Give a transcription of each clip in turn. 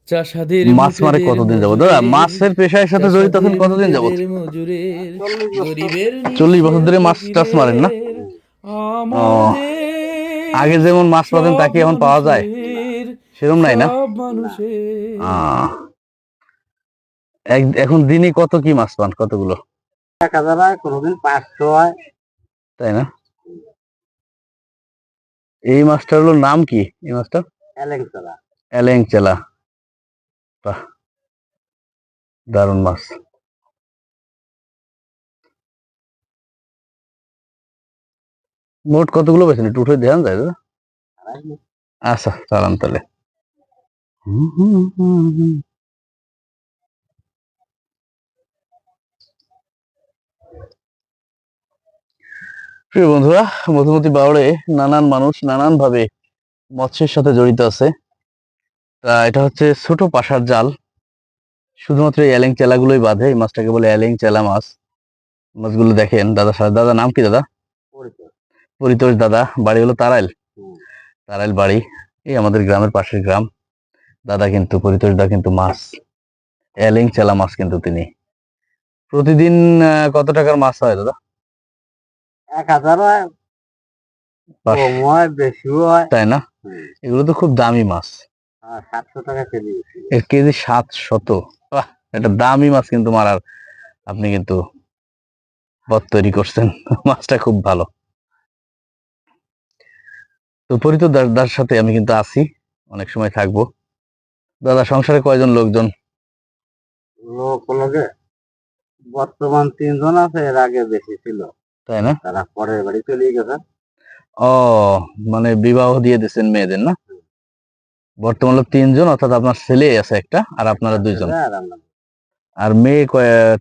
চাষাদের মাছ মারে কতদিন যাবো দাদা? মাছের পেশার সাথে জড়িত আছেন কতদিন যাবত? মজুরের গরিবের 40 বছর ধরে মাছ টাছ মারেন না? ও, আমার দেশ আগে যেমন মাছ পাতেন তা সব কি এখন পাওয়া যায়? মানুষের সেরকম নাই না? সব মানুষের আহ, এখন দিনে কত কি মাছ পান, কতগুলো? 1000 হয়, কোনোদিন 500 হয়। তাই না? এই মাছটার হলো নাম কি, এই মাছটা? এলেংচলা। এলেংচেলা। বাহ, দারুণ মাছ। মোট কতগুলো পেয়েছেন একটু উঠে ধ্যান যায় দাদা? আচ্ছা, চালান তাহলে। প্রিয় বন্ধুরা, মধুমতি বাউড়ে নানান মানুষ নানান ভাবে মৎস্যের সাথে জড়িত আছে। তা এটা হচ্ছে ছোট পাশার জাল, শুধুমাত্র এই এলেং চেলাগুলোই বাঁধে। এই মাছটাকে বলে এলেং চেলা মাছ। মাছগুলো দেখেন দাদার সাথে। দাদা নাম কি দাদা? পরিতোষ দাদা। বাড়ি হলো তারাইল। তারাইল বাড়ি, এই আমাদের গ্রামের পাশের গ্রাম। দাদা কিন্তু, পরিতোষ দা কিন্তু মাছ, এলেং চেলা মাছ কিন্তু তিনি প্রতিদিন কত টাকার মাছ হয় দাদা? 1000 হয়, কম হয়, বেশিও হয়। তাই না? এগুলো তো খুব দামি মাছ। 700 টাকা কেজি। এক কেজি 700। বাহ, এটা দামি মাছ কিন্তু মারার আপনি কিন্তু পথ তৈরি করছেন। মাছটা খুব ভালো। তো পরিত দাদার সাথে আমি কিন্তু আছি, অনেক সময় থাকবো। দাদা সংসারে কয়জন লোকজন? লোকে বর্তমান 3 জন আছে, এর আগে বেশি ছিল। তাই না? তারা পরের বাড়ি চলে গেছে। ও, মানে বিবাহ দিয়ে দিচ্ছেন মেয়েদের না? বর্তমানে 3 জন, অর্থাৎ আপনার ছেলে আছে একটা আর আপনারা 2 জন। আর মেয়ে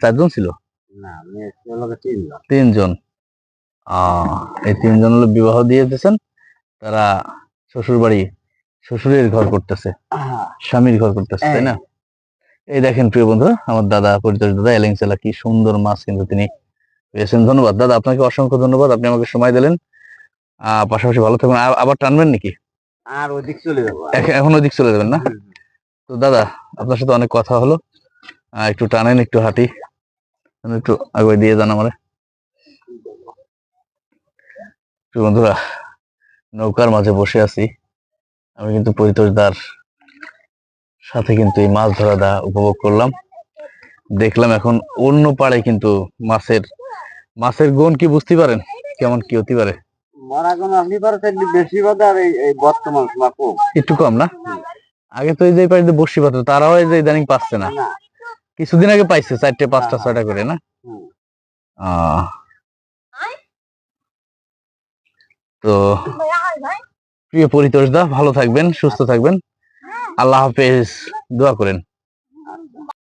4 জন ছিল? না, মেয়ে ছিল 3 জন। 3 জন। এই 3 জন হলো বিবাহ দিয়ে দিয়েছেন। তারা শ্বশুর বাড়ি, শ্বশুরের ঘর করতেছে, স্বামীর ঘর করতেছে, তাই না? এই দেখেন প্রিয় বন্ধুরা, আমার দাদা, পরিতোষ দাদা, এলেংচেলা কি সুন্দর মাছ কিন্তু তিনি পেয়েছেন। ধন্যবাদ দাদা, আপনাকে অসংখ্য ধন্যবাদ, আপনি আমাকে সময় দিলেন। পাশাপাশি ভালো থাকবেন। আবার টানবেন নাকি? আর ওদিক চলে যাবো। এখন ওদিক চলে যাবেন না? তো দাদা, আপনার সাথে অনেক কথা হলো। একটু টানেন, একটু হাঁটি, একটু আগে দিয়ে যান আমারে। প্রিয় বন্ধুরা, নৌকার মাঝে বসে আছি আমি কিন্তু পরিতোষ দার সাথে কিন্তু এই মাছ ধরা দা উপভোগ করলাম, দেখলাম। এখন অন্য পাড়ে কিন্তু মাছের মাছের গুণ কি বুঝতে পারেন কেমন কি হতে পারে? মরা কোন আপনি পারছেন বেশি বাদে, আর এই বর্তমান সময় কম, একটু কম না? আগে তো এই যে পাড়ে বসি পাত্র, তারাও এই যে ইদানিং পাচ্ছে না। কিছুদিন আগে পাইছে 4টে 5টা 6টা করে না? তো প্রিয় পরিতোষ দা, ভালো থাকবেন, সুস্থ থাকবেন। আল্লাহ হাফেজ। দোয়া করেন।